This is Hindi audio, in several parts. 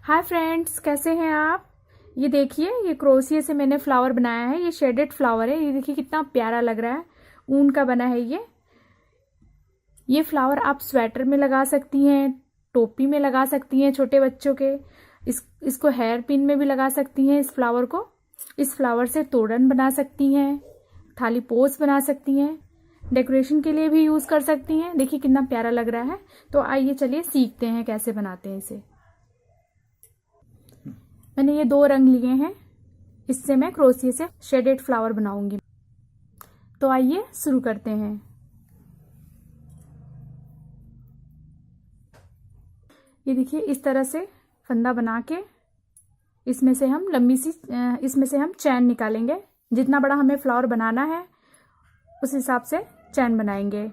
हाय फ्रेंड्स, कैसे हैं आप। ये देखिए, ये क्रोशिया से मैंने फ्लावर बनाया है। ये शेडेड फ्लावर है। ये देखिए कितना प्यारा लग रहा है। ऊन का बना है ये फ्लावर आप स्वेटर में लगा सकती हैं, टोपी में लगा सकती हैं छोटे बच्चों के। इसको हेयर पिन में भी लगा सकती हैं। इस फ्लावर से तोरण बना सकती हैं, थाली पोस बना सकती हैं, डेकोरेशन के लिए भी यूज़ कर सकती हैं। देखिए कितना प्यारा लग रहा है। तो आइए चलिए सीखते हैं कैसे बनाते हैं इसे। मैंने ये 2 रंग लिए हैं। इससे मैं क्रोशिया से शेडेड फ्लावर बनाऊंगी। तो आइए शुरू करते हैं। ये देखिए इस तरह से फंदा बना के इसमें से हम चैन निकालेंगे। जितना बड़ा हमें फ्लावर बनाना है उस हिसाब से चैन बनाएंगे।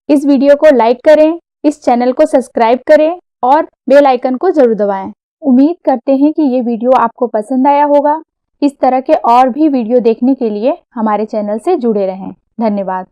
इस वीडियो को लाइक करें, इस चैनल को सब्सक्राइब करें और बेल आइकन को जरूर दबाएं। उम्मीद करते हैं कि ये वीडियो आपको पसंद आया होगा। इस तरह के और भी वीडियो देखने के लिए हमारे चैनल से जुड़े रहें। धन्यवाद।